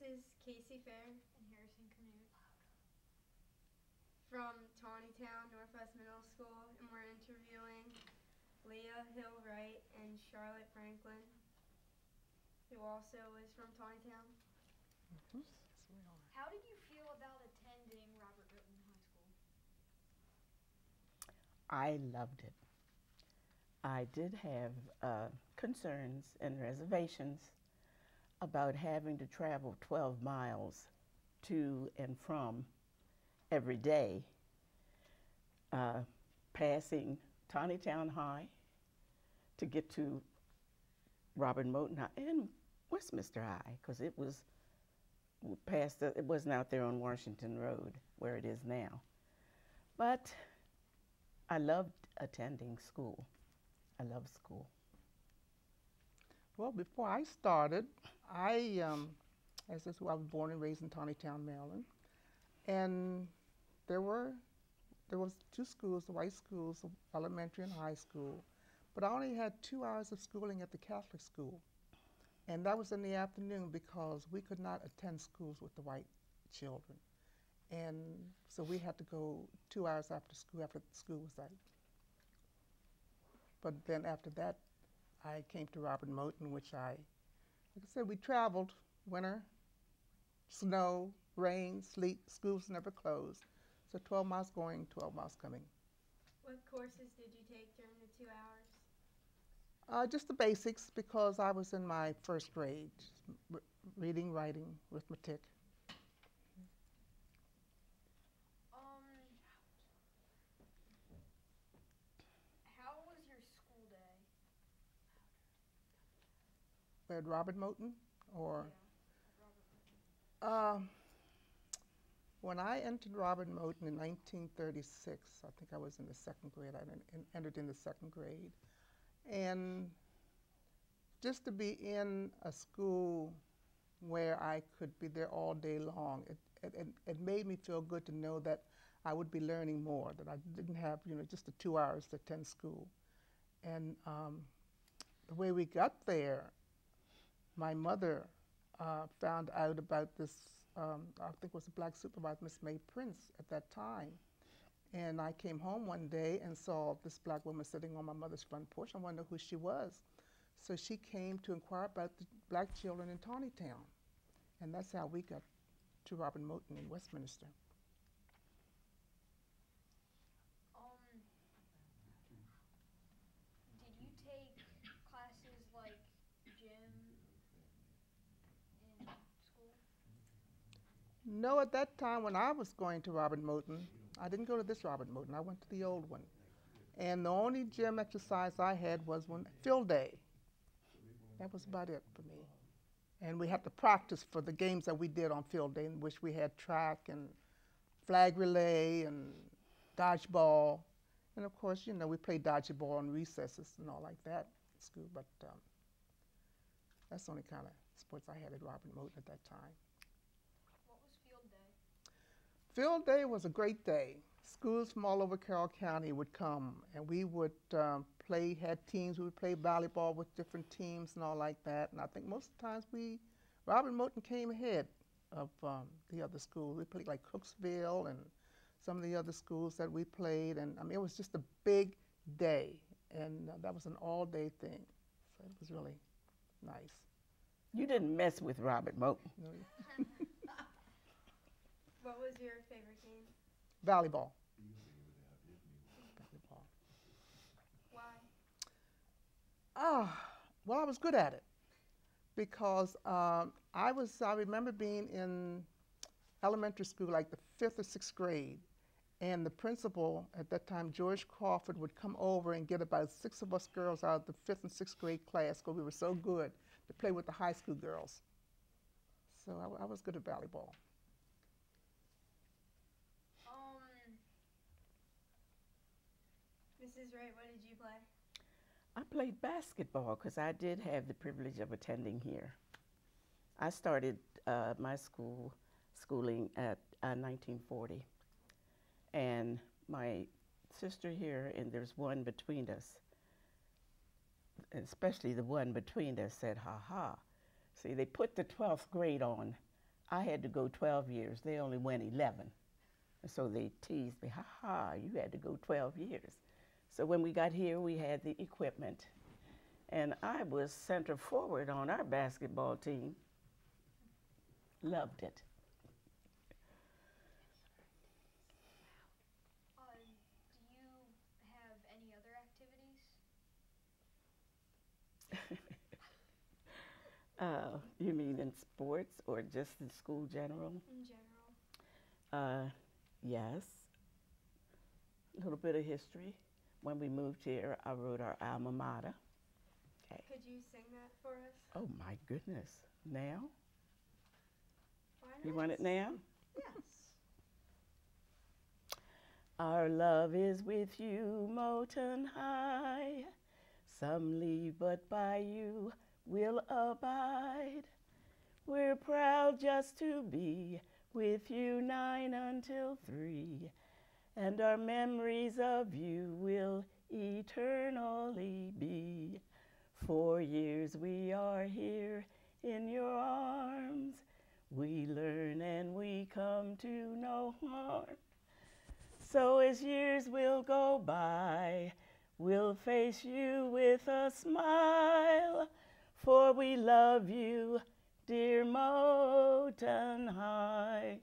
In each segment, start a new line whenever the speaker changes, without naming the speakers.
is Casey Fair
and Harrison Canute
from Taneytown Northwest Middle School, and we're interviewing Leah Hill Wright and Charlotte Franklin, who also is from Taneytown.
How did you feel about attending Robert Moton High School?
I loved it. I did have concerns and reservations about having to travel 12 miles to and from every day, passing Taneytown High to get to Robert Moton High and Westminster High, because it was past it wasn't out there on Washington Road where it is now. But I loved attending school. I love school.
Well, before I started, as I said, I was born and raised in Taneytown, Maryland, and there was two schools, the white schools, elementary and high school, but I only had 2 hours of schooling at the Catholic school, and that was in the afternoon because we could not attend schools with the white children, and so we had to go 2 hours after school was out. But then after that, I came to Robert Moton, which like I said, we traveled winter, snow, rain, sleet, schools never closed. So 12 miles going, 12 miles coming.
What courses did you take during the 2 hours?
Just the basics because I was in my first grade, reading, writing, arithmetic.
How was your school day?
At Robert Moton, or
Yeah, at Robert Moton.
When I entered Robert Moton in 1936, I think I was in the second grade. I entered in the second grade, and just to be in a school where I could be there all day long, it made me feel good to know that I would be learning more, that I didn't have, just the 2 hours to attend school. And the way we got there, my mother found out about this, I think it was a black supervisor, Miss May Prince at that time. And I came home one day and saw this black woman sitting on my mother's front porch. I wondered who she was. So she came to inquire about the black children in Taneytown. And that's how we got to Robert Moton in Westminster.
Did you take classes like gym in school?
No, at that time when I was going to Robert Moton, I didn't go to this Robert Moton. I went to the old one. And the only gym exercise I had was field day. That was about it for me. And we had to practice for the games that we did on field day, in which we had track and flag relay and dodgeball. And of course, we played dodgeball on recesses and all like that at school. But that's the only kind of sports I had at Robert Moton at that time.
What was field day?
Field day was a great day. Schools from all over Carroll County would come, and we would had teams. We would play volleyball with different teams and all like that. And I think most of the times Robert Moton came ahead of the other schools. We played like Cooksville and some of the other schools that we played. And I mean, it was just a big day, and that was an all-day thing. So it was really nice.
You didn't mess with Robert Moton.
What was your favorite game?
Volleyball.
Why?
Well, I was good at it because I remember being in elementary school, like the 5th or 6th grade, and the principal at that time, George Crawford, would come over and get about 6 of us girls out of the 5th and 6th grade class because we were so good to play with the high school girls. So I was good at volleyball.
Mrs. Wright, what did you play?
I played basketball because I did have the privilege of attending here. I started my schooling at 1940, and my sister here, and there's one between us, especially the one between us, said, "Ha ha." See, they put the 12th grade on I had to go 12 years. They only went 11. And so they teased me, ha ha, you had to go 12 years. So when we got here, we had the equipment. And I was center forward on our basketball team. Loved it.
Do you have any other activities?
You mean in sports or just in school general?
In general.
Yes. A little bit of history. When we moved here, I wrote our alma mater. Okay.
Could you sing that for us?
Oh my goodness. Now?
Why
You
not?
want it now?
Yes.
Our love is with you, Moton High. Some leave, but by you will abide. We're proud just to be with you 9 until 3. And our memories of you will eternally be. 4 years we are here in your arms. We learn and we come to no harm. So as years will go by, we'll face you with a smile. For we love you, dear Moton High.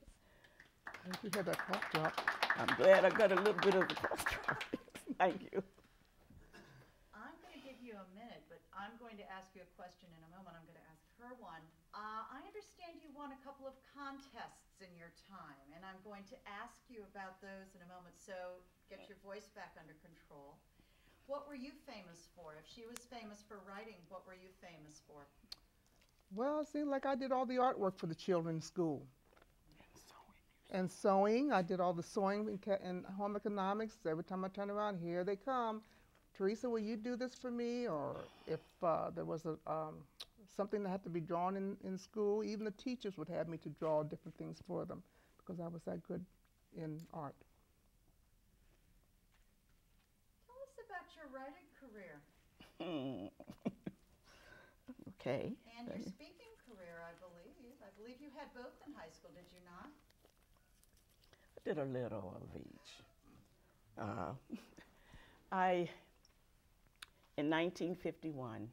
Thank you for that cough drop.
I'm glad I got a little bit of the cross drop. Thank you.
I'm going to give you a minute, but I'm going to ask you a question in a moment. I'm going to ask her one. I understand you won a couple of contests in your time, and I'm going to ask you about those in a moment, so get your voice back under control. What were you famous for? If she was famous for writing, what were you famous for?
Well, it seemed like I did all the artwork for the children in school. And sewing, I did all the sewing in home economics. Every time I turn around, here they come. Teresa, will you do this for me? Or if there was something that had to be drawn in school, even the teachers would have me to draw different things for them because I was that good in art.
Tell us about your writing career.
Okay.
And your speaking career, I believe. I believe you had both in high school, did you not?
I did a little of each. In 1951,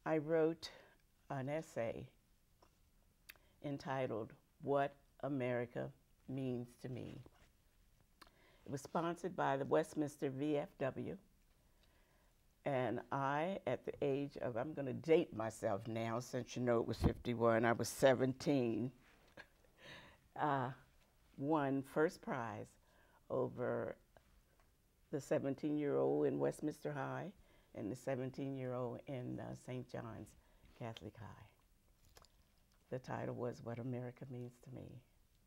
I wrote an essay entitled, What America Means to Me. It was sponsored by the Westminster VFW. And I, at the age of, I'm going to date myself now since you know it was 51, I was 17, won first prize over the 17-year-old in Westminster High and the 17-year-old in St. John's Catholic High. The title was What America Means to Me.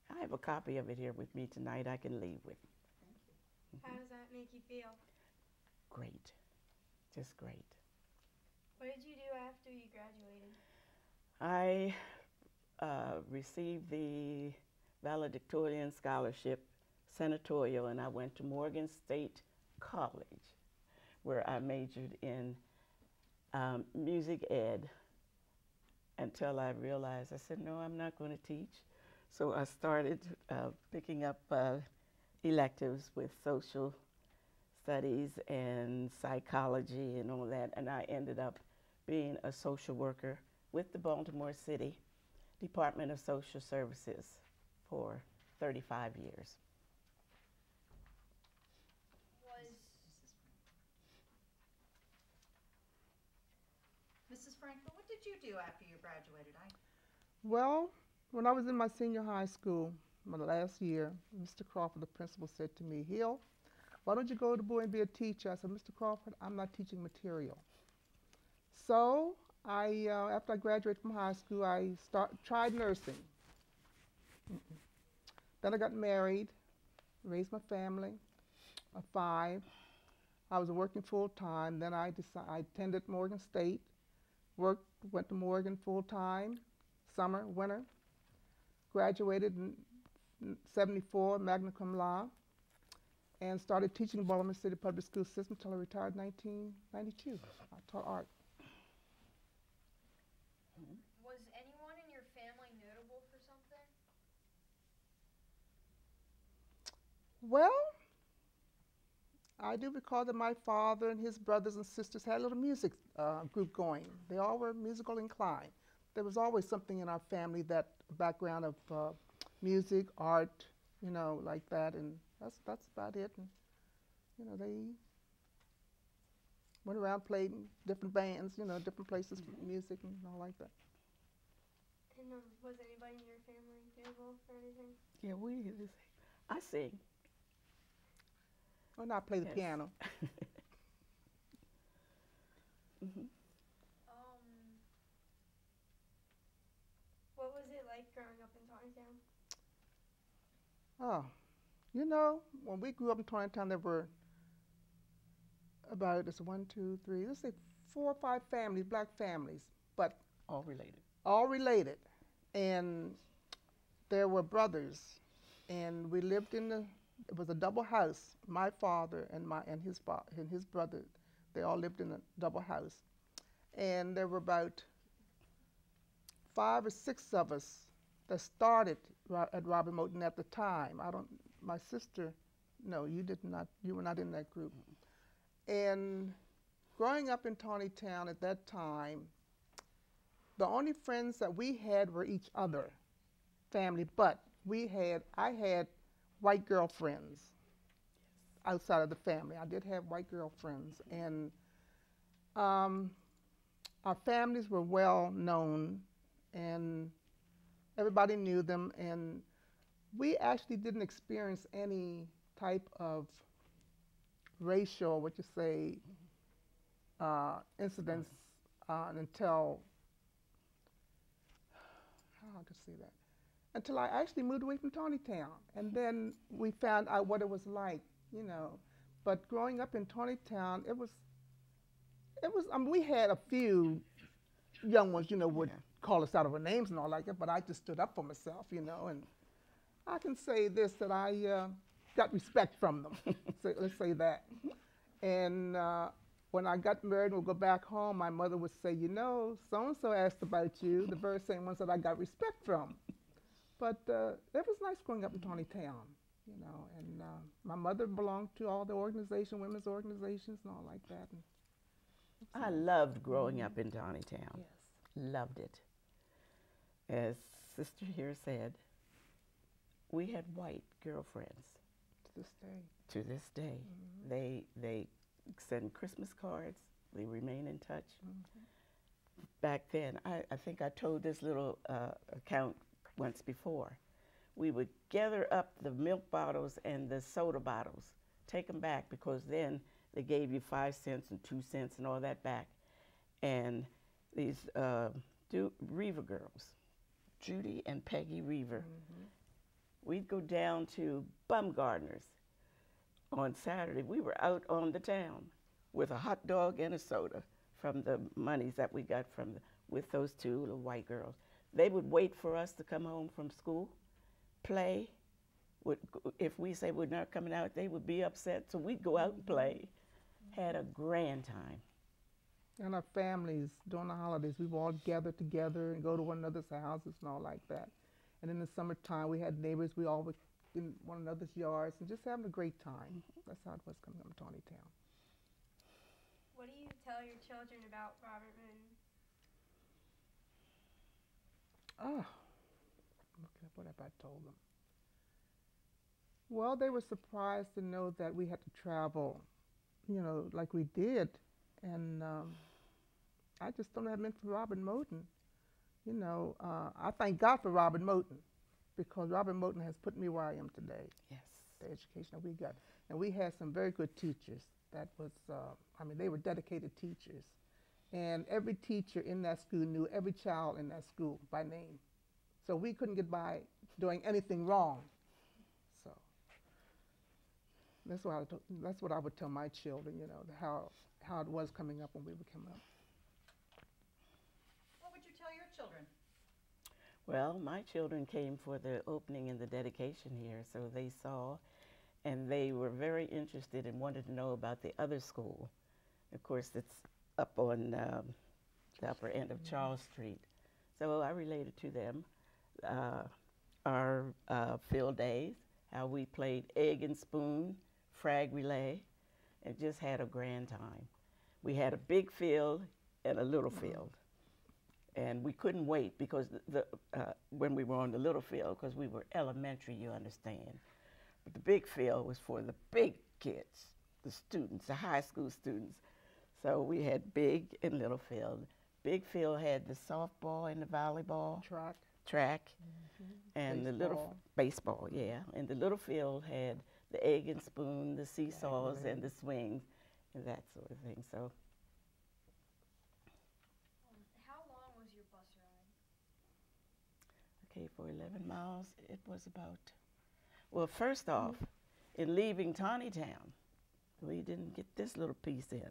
I have a copy of it here with me tonight I can leave with.
How does that make you feel?
Great, just great.
What did you do after you graduated?
I received the valedictorian scholarship, senatorial, and I went to Morgan State College, where I majored in music ed until I realized, I said, no, I'm not going to teach. So I started picking up electives with social studies and psychology and all that, and I ended up being a social worker with the Baltimore City Department of Social Services for 35 years.
Mrs. Franklin, what did you do after you graduated?
Well, when I was in my senior high school, my last year, Mr. Crawford, the principal, said to me, Hill, why don't you go to boy and be a teacher? I said, Mr. Crawford, I'm not teaching material. So after I graduated from high school, I tried nursing. Then I got married, raised my family of 5. I was working full-time. Then I attended Morgan State, went to Morgan full-time, summer, winter. Graduated in '74, magna cum laude, and started teaching in Baltimore City Public School System until I retired in 1992. I taught art.
Was anyone in your family notable
Well, I do recall that my father and his brothers and sisters had a little music group going. They all were musical inclined. There was always something in our family, that background of music, art, like that, and that's about it. And they went around, played in different bands, different places for music and all like that.
And was anybody in your family musical or anything?
Yeah, I sing.
Oh, no, I play the
Yes.
piano.
Hmm.
What was it like growing up in Taneytown?
Oh, when we grew up in Taneytown, there were about, let's say 4 or 5 families, black families, but
All related.
all related. And there were brothers, and we lived it was a double house. My father and his brother, they all lived in a double house. And there were about 5 or 6 of us that started at Robert Moton at the time. My sister, no, you were not in that group. And growing up in Taneytown at that time, the only friends that we had were each other, family, but I had white girlfriends outside of the family. I did have white girlfriends, and our families were well known, and everybody knew them, and we actually didn't experience any type of racial, incidents until, how to say that, until I actually moved away from Taneytown, and then we found out what it was like, But growing up in Taneytown, it was. I mean, we had a few young ones, would call us out of our names and all like that, but I just stood up for myself, and I can say this, that I got respect from them. So let's say that. And when I got married and would go back home, my mother would say, so-and-so asked about you, the very same ones that I got respect from. But it was nice growing up in Taneytown, and my mother belonged to all the women's organizations and all like that. And
I loved growing up in Taneytown.
yes.
Loved it. As Sister here said, we had white girlfriends
To this day.
to this day.
Mhm.
They send Christmas cards. They remain in touch.
Mhm.
Back then, I think I told this little account once before. We would gather up the milk bottles and the soda bottles, take them back, because then they gave you 5 cents and 2 cents and all that back. And these Reaver girls, Judy and Peggy Reaver,
Mhm.
we'd go down to Bumgardner's on Saturday. We were out on the town with a hot dog and a soda from the monies that we got with those 2 little white girls. They would wait for us to come home from school, play. If we say we're not coming out, they would be upset, so we'd go out and play. Had a grand time.
And our families, during the holidays, we would all gather together and go to one another's houses and all like that. And in the summertime, we had neighbors. We all were in one another's yards and just having a great time. That's how it was coming up to Taneytown.
What do you tell your children about Robert Moton?
Oh, what have I told them? Well, they were surprised to know that we had to travel, like we did. And I just don't have it meant for Robert Moton. I thank God for Robert Moton, because Robert Moton has put me where I am today.
Yes.
The education that we got. And we had some very good teachers. That was, they were dedicated teachers. And every teacher in that school knew every child in that school by name. So we couldn't get by doing anything wrong. So that's what I would tell my children, how it was coming up when we would come up.
What would you tell your children?
Well, my children came for the opening and the dedication here, so they saw, and they were very interested and wanted to know about the other school. Of course, it's up on the upper end of Charles Street. So I related to them our field days, how we played egg and spoon, frag relay, and just had a grand time. We had a big field and a little field. And we couldn't wait because when we were on the little field, because we were elementary, you understand. But the big field was for the big kids, the students, the high school students. So we had big and little field. Big field had the softball and the volleyball. Track. And the little baseball, yeah. And the little field had the egg and spoon, the seesaws and the swings and that sort of thing. So
How long was your bus ride?
okay, for 11 miles, it was about, well, first off, in leaving Taneytown, we didn't get this little piece in.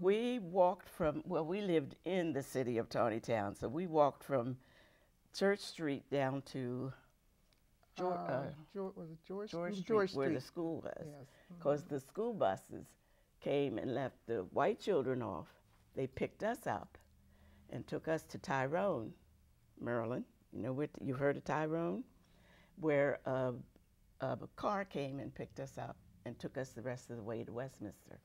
We walked from, well, we lived in the city of Taneytown, so we walked from Church Street down to
George
Street, where the school was. Because the school buses came and left the white children off. They picked us up and took us to Tyrone, Maryland. You know, you've heard of Tyrone? Where a car came and picked us up and took us the rest of the way to Westminster.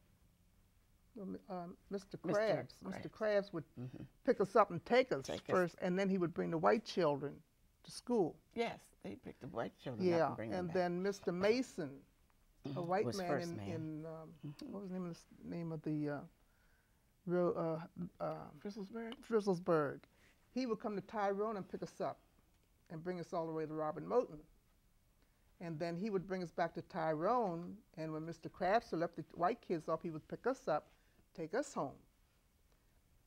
Mr. Krabs would pick us up and take us first, and then he would bring the white children to school.
Yes, they picked the white children up and bring them back.
Then Mr. Mason, a white man in what was the name of the Frizzlesburg. He would come to Tyrone and pick us up and bring us all the way to Robert Moton. And then he would bring us back to Tyrone, and when Mr. Krabs left the white kids off, he would pick us up, take us home.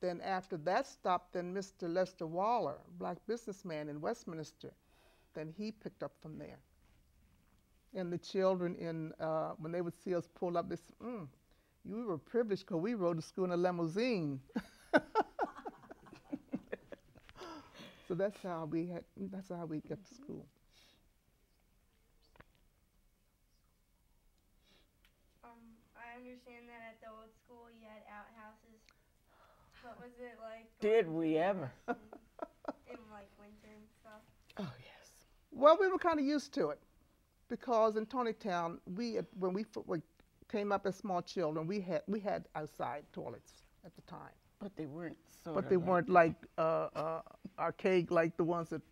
Then after that stop, then Mr. Lester Waller, black businessman in Westminster, then he picked up from there. And the children, when they would see us pull up, they said, you were privileged because we rode to school in a limousine. So that's how we get to school.
I understand that at the old school you had outhouses. What was it like?
Did we ever?
In like winter and stuff.
Oh, yes.
Well, we were kind of used to it because in Taneytown, when we came up as small children, we had outside toilets at the time.
But they weren't
weren't like archaic like the ones at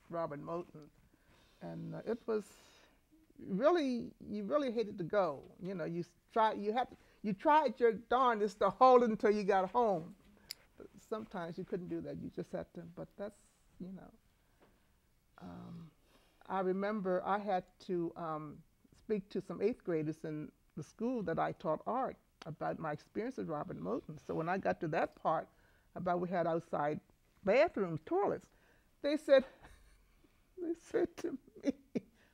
Robert Moton. And it was you really hated to go. You know, you tried your darndest to hold it until you got home. But sometimes you couldn't do that. You just had to. But that's, you know. I remember I had to speak to some 8th graders in the school that I taught art about my experience at Robert Moton. So when I got to that part about we had outside bathrooms, toilets, they said to me,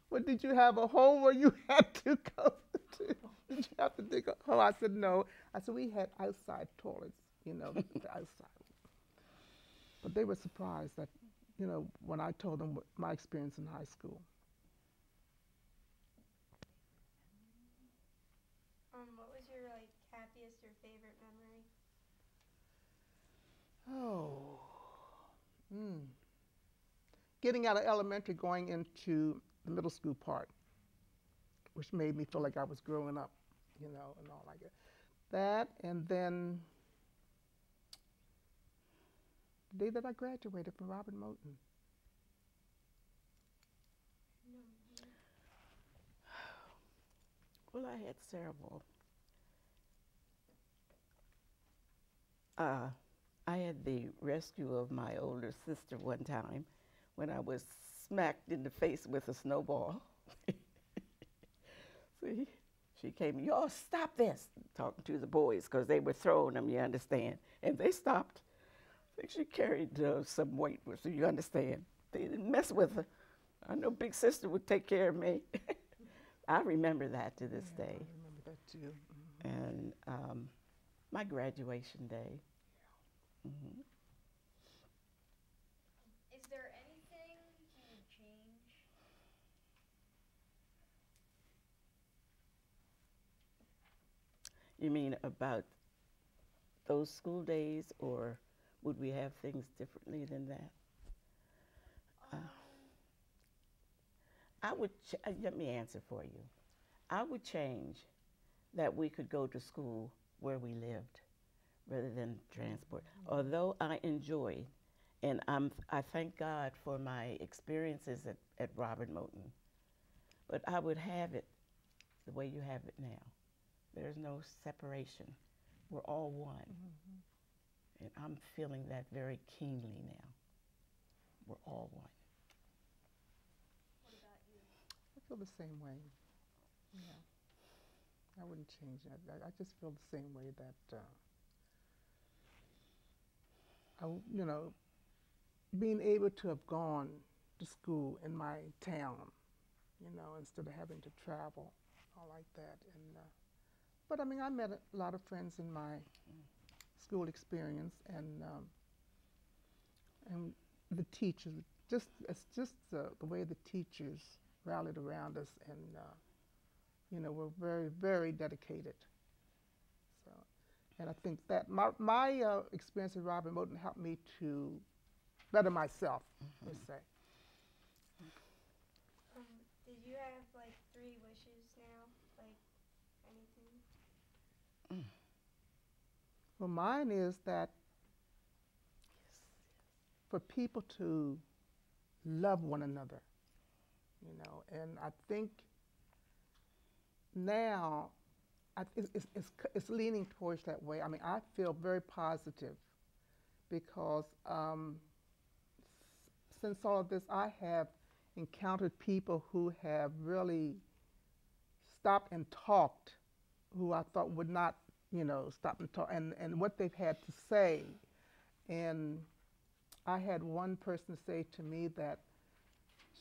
well, did you have a hole where you had to go to? Did you have to dig a hole? I said, no. I said, we had outside toilets, you know, the outside. But they were surprised that, you know, when I told them my experience in high school.
What was your like happiest or favorite memory?
Oh, getting out of elementary, going into the middle school part, which made me feel like I was growing up, you know, and all like that. That, and then the day that I graduated from Robert Moton.
Well, I had several. I had the rescue of my older sister one time when I was smacked in the face with a snowball. See, she came, y'all stop this, talking to the boys because they were throwing them, you understand, and they stopped. I think she carried some weight, so you understand. They didn't mess with her. I know big sister would take care of me. I remember that to this day.
I remember that too.
And my graduation day. Mm-hmm.
Is there anything you would change?
You mean about those school days, or would we have things differently than that? let me answer for you. I would change that we could go to school where we lived rather than transport. Although I enjoyed, and I thank God for my experiences at Robert Moton, but I would have it the way you have it now. There's no separation. We're all one. And I'm feeling that very keenly now. We're all one.
What about you?
I feel the same way. Yeah. I wouldn't change that. I just feel the same way that, being able to have gone to school in my town, instead of having to travel, all like that. And but I mean, I met a lot of friends in my school experience, and the teachers. It's just the way the teachers rallied around us, and were very, very dedicated. So, and I think that my experience with Robert Moton helped me to better myself, let's say.
Did you have like 3 wishes now? Like anything?
Well, mine is that for people to love one another, and I think now it's leaning towards that way. I mean, I feel very positive because since all of this, I have encountered people who have really stopped and talked, who I thought would not, stop and talk, and what they've had to say. And I had one person say to me that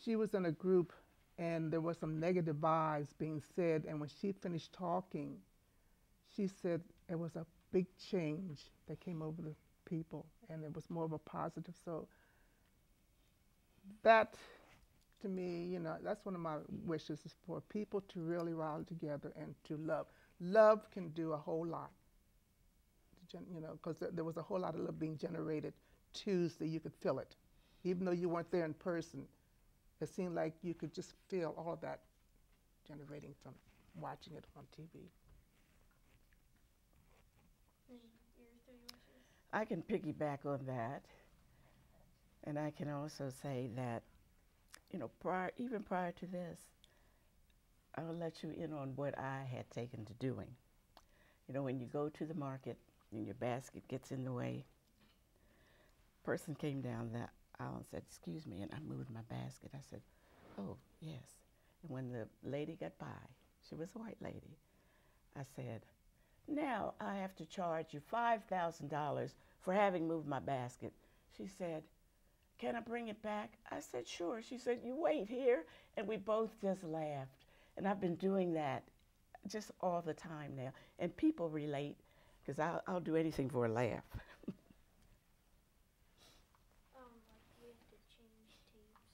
she was in a group and there was some negative vibes being said, and when she finished talking, she said it was a big change that came over the people, and it was more of a positive. So that, to me, that's one of my wishes, is for people to really rally together and to love. Love can do a whole lot, because there was a whole lot of love being generated Tuesday. You could feel it. Even though you weren't there in person, it seemed like you could just feel all of that generating from watching it on TV.
And your 3 wishes?
I can piggyback on that. And I can also say that, even prior to this, I'll let you in on what I had taken to doing. When you go to the market and your basket gets in the way, a person came down the aisle and said, "Excuse me," and I moved my basket. I said, "Oh, yes." And when the lady got by, she was a white lady, I said, "Now I have to charge you $5,000 for having moved my basket." She said, "Can I bring it back?" I said, "Sure." She said, "You wait here." And we both just laughed. And I've been doing that just all the time now. And people relate, because I'll do anything for a laugh.
Like we have to change tapes.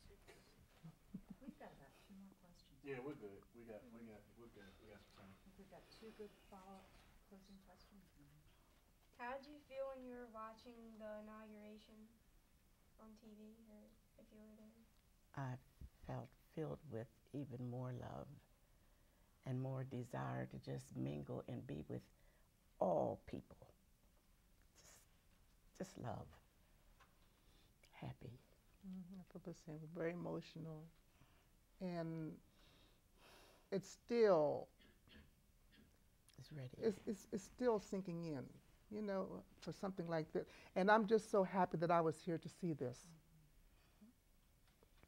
We've got about 2 more questions.
Yeah, we're good. We got some time.
I think we've got 2 good follow-up closing questions.
How did you feel when you were watching the inauguration on TV, or if you were there?
I felt filled with even more love and more desire to just mingle and be with all people. Just love. Happy.
I feel the same. Very emotional, and it's still
It's ready.
it's still sinking in, for something like that. And I'm just so happy that I was here to see this.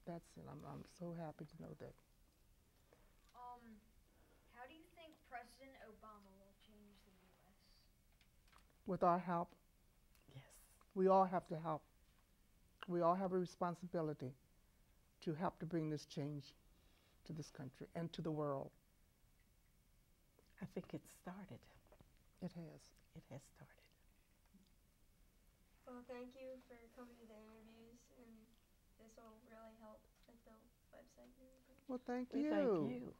That's it. I'm so happy to know that.
How do you think President Obama will change the U.S.?
With our help,
Yes.
we all have to help. We all have a responsibility to help to bring this change to this country and to the world.
I think it started.
It has.
It has started.
Well, thank you for coming to the interviews, and this will really help with the website and everything.
Well, thank
We
you.
thank you.